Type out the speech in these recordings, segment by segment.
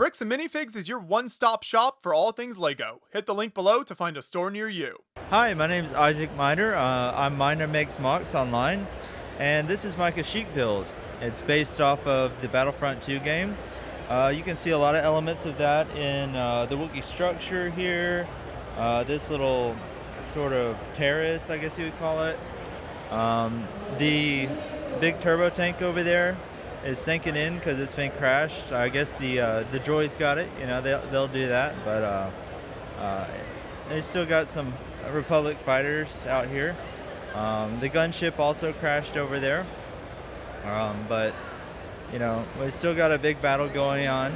Bricks and Minifigs is your one-stop shop for all things Lego. Hit the link below to find a store near you. Hi, my name is Isaac Miner. I'm Miner Makes Mocks online, and this is my Kashyyyk build. It's based off of the Battlefront 2 game. You can see a lot of elements of that in the Wookiee structure here, this little sort of terrace, I guess you would call it. The big turbo tank over there is sinking in because it's been crashed. I guess the droids got it. You know, they'll do that, but they still got some Republic fighters out here. The gunship also crashed over there, but you know, we still got a big battle going on.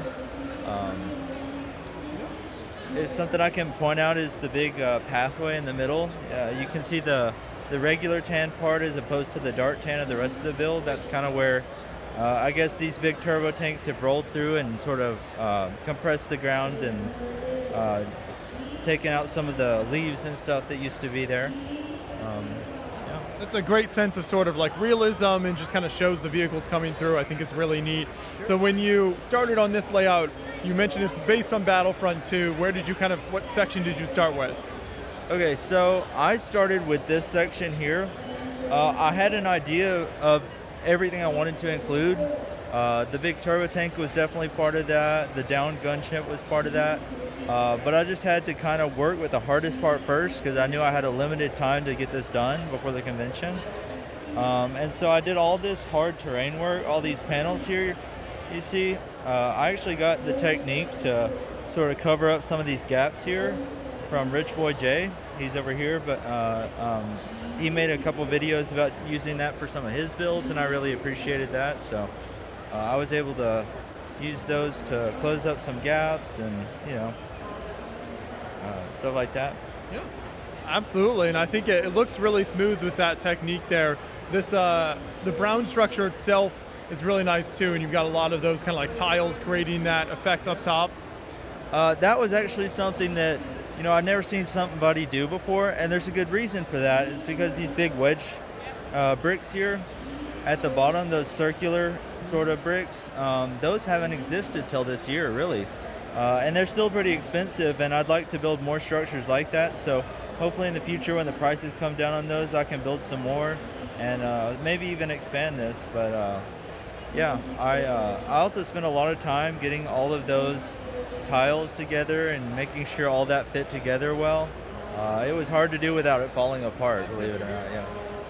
It's something I can point out is the big pathway in the middle. You can see the regular tan part as opposed to the dark tan of the rest of the build. That's kind of where I guess these big turbo tanks have rolled through and sort of compressed the ground and taken out some of the leaves and stuff that used to be there. Yeah. That's a great sense of sort of like realism and just kind of shows the vehicles coming through. I think it's really neat. So when you started on this layout, you mentioned it's based on Battlefront 2. Where did you what section did you start with? Okay, so I started with this section here. I had an idea of everything I wanted to include. The big turbo tank was definitely part of that. The downed gunship was part of that. But I just had to kind of work with the hardest part first because I knew I had a limited time to get this done before the convention. And so I did all this hard terrain work, all these panels here you see. I actually got the technique to sort of cover up some of these gaps here from Rich Boy J. He's over here, but he made a couple videos about using that for some of his builds, and I really appreciated that. So I was able to use those to close up some gaps and, you know, stuff like that. Yeah, absolutely. And I think it looks really smooth with that technique there. This the brown structure itself is really nice too, and you've got a lot of those kind of like tiles creating that effect up top. That was actually something that, you know, I'd never seen somebody do before, and there's a good reason for that. It's because these big wedge bricks here at the bottom, those circular sort of bricks, those haven't existed till this year, really. And they're still pretty expensive, and I'd like to build more structures like that. So hopefully in the future when the prices come down on those, I can build some more and maybe even expand this. But yeah, I also spent a lot of time getting all of those tiles together and making sure all that fit together well. It was hard to do without it falling apart, believe it or not. Yeah.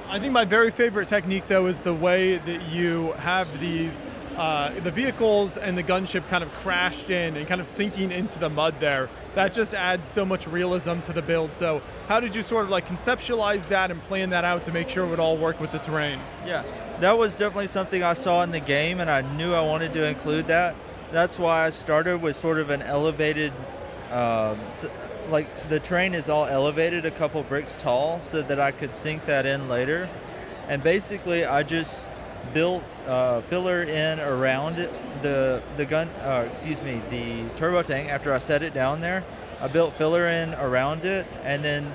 I think my very favorite technique though is the way that you have these the vehicles and the gunship kind of crashed in and kind of sinking into the mud there. That just adds so much realism to the build. So how did you sort of like conceptualize that and plan that out to make sure it would all work with the terrain? Yeah, that was definitely something I saw in the game, and I knew I wanted to include that. That's why I started with sort of an elevated, like the terrain is all elevated a couple bricks tall so that I could sink that in later. And basically I just built filler in around the turbo tank. After I set it down there, I built filler in around it and then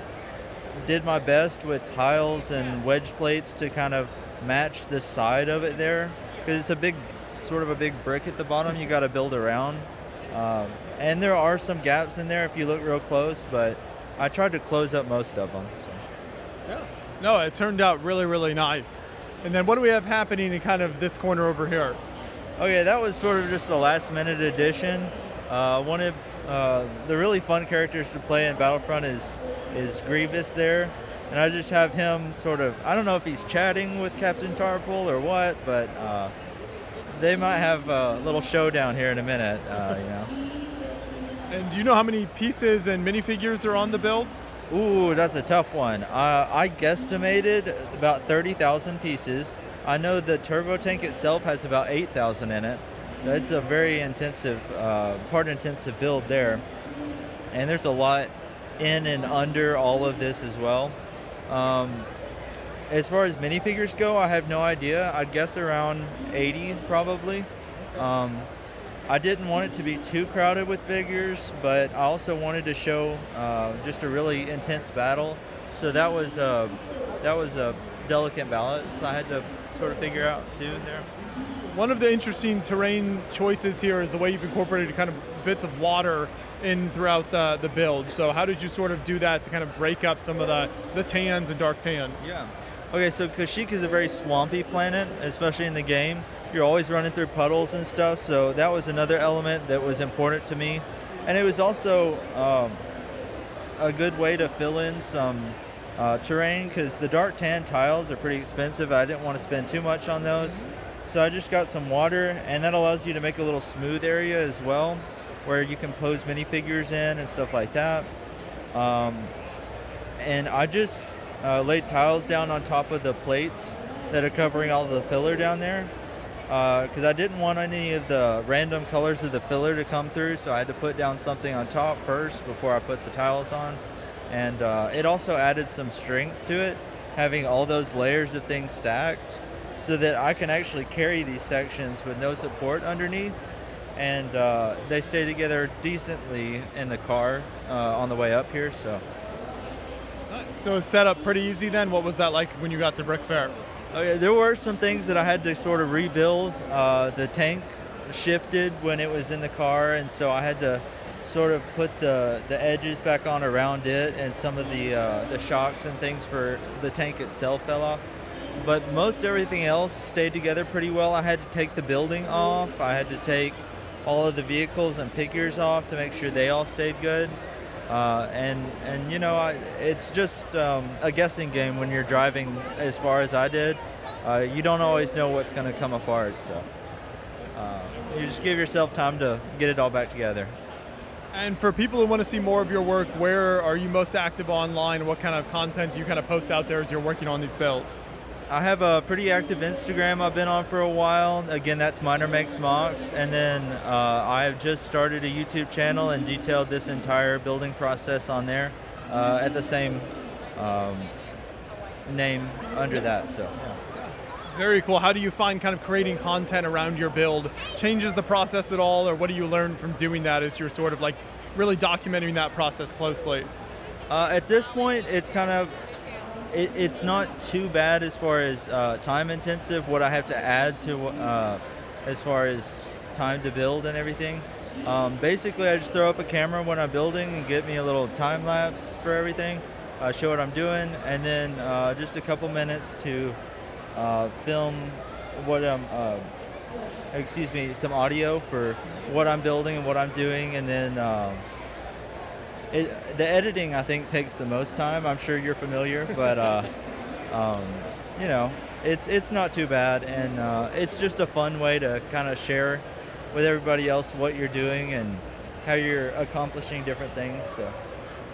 did my best with tiles and wedge plates to kind of match the side of it there, because it's a big sort of a big brick at the bottom you got to build around, and there are some gaps in there if you look real close, but I tried to close up most of them. So. Yeah, no, it turned out really, really nice. And then what do we have happening in kind of this corner over here? Okay, that was sort of just a last minute addition. One of the really fun characters to play in Battlefront is Grievous there, and I just have him sort of, I don't know if he's chatting with Captain Tarpal or what, but they might have a little showdown here in a minute, you know. And do you know how many pieces and minifigures are on the build? Ooh, that's a tough one. I guesstimated about 30,000 pieces. I know the turbo tank itself has about 8,000 in it. So it's a very intensive, part-intensive build there. And there's a lot in and under all of this as well. As far as minifigures go, I have no idea. I'd guess around 80 probably. I didn't want it to be too crowded with figures, but I also wanted to show just a really intense battle. So that was a delicate balance I had to sort of figure out too there. One of the interesting terrain choices here is the way you've incorporated kind of bits of water in throughout the build. So how did you sort of do that to kind of break up some of the tans and dark tans? Yeah. Okay, so Kashyyyk is a very swampy planet, especially in the game. You're always running through puddles and stuff, so that was another element that was important to me. And it was also a good way to fill in some terrain, because the dark tan tiles are pretty expensive. I didn't want to spend too much on those. So I just got some water, and that allows you to make a little smooth area as well, where you can pose minifigures in and stuff like that. And I just laid tiles down on top of the plates that are covering all the filler down there, because I didn't want any of the random colors of the filler to come through, so I had to put down something on top first before I put the tiles on. And it also added some strength to it, having all those layers of things stacked, so that I can actually carry these sections with no support underneath, and they stay together decently in the car on the way up here. So set up pretty easy then. What was that like when you got to Brick Fair? okay, there were some things that I had to sort of rebuild. The tank shifted when it was in the car, and so I had to sort of put the edges back on around it, and some of the shocks and things for the tank itself fell off. But most everything else stayed together pretty well. I had to take the building off. I had to take all of the vehicles and figures off to make sure they all stayed good. And you know, it's just a guessing game when you're driving as far as I did. You don't always know what's going to come apart, so you just give yourself time to get it all back together. And for people who want to see more of your work, where are you most active online? What kind of content do you kind of post out there as you're working on these builds? I have a pretty active Instagram I've been on for a while. Again, that's Miner Makes Mocks. And then I have just started a YouTube channel and detailed this entire building process on there at the same name under that. So, yeah. Very cool. How do you find kind of creating content around your build changes the process at all, or what do you learn from doing that as you're sort of like really documenting that process closely? At this point, it's kind of it's not too bad as far as time intensive, what I have to add to as far as time to build and everything. Basically, I just throw up a camera when I'm building and get me a little time lapse for everything, show what I'm doing, and then just a couple minutes to film what I'm, some audio for what I'm building and what I'm doing, and then the editing, I think, takes the most time. I'm sure you're familiar, but you know, it's not too bad, and it's just a fun way to kind of share with everybody else what you're doing and how you're accomplishing different things. So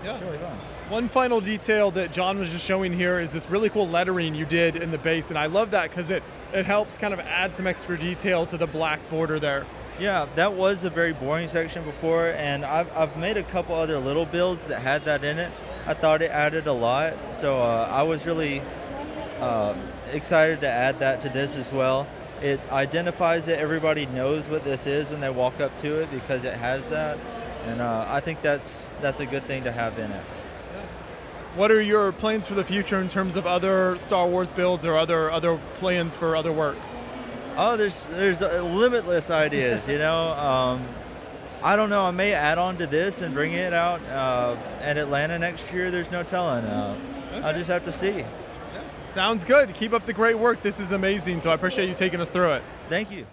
yeah, it's really fun. One final detail that John was just showing here is this really cool lettering you did in the base, and I love that because it helps kind of add some extra detail to the black border there. Yeah, that was a very boring section before, and I've made a couple other little builds that had that in it. I thought it added a lot, so I was really excited to add that to this as well. It identifies it, everybody knows what this is when they walk up to it because it has that, and I think that's a good thing to have in it. What are your plans for the future in terms of other Star Wars builds or other plans for other work? Oh, there's limitless ideas, you know. I don't know. I may add on to this and bring it out at Atlanta next year. There's no telling. Okay. I'll just have to see. Yeah. Sounds good. Keep up the great work. This is amazing. So I appreciate you taking us through it. Thank you.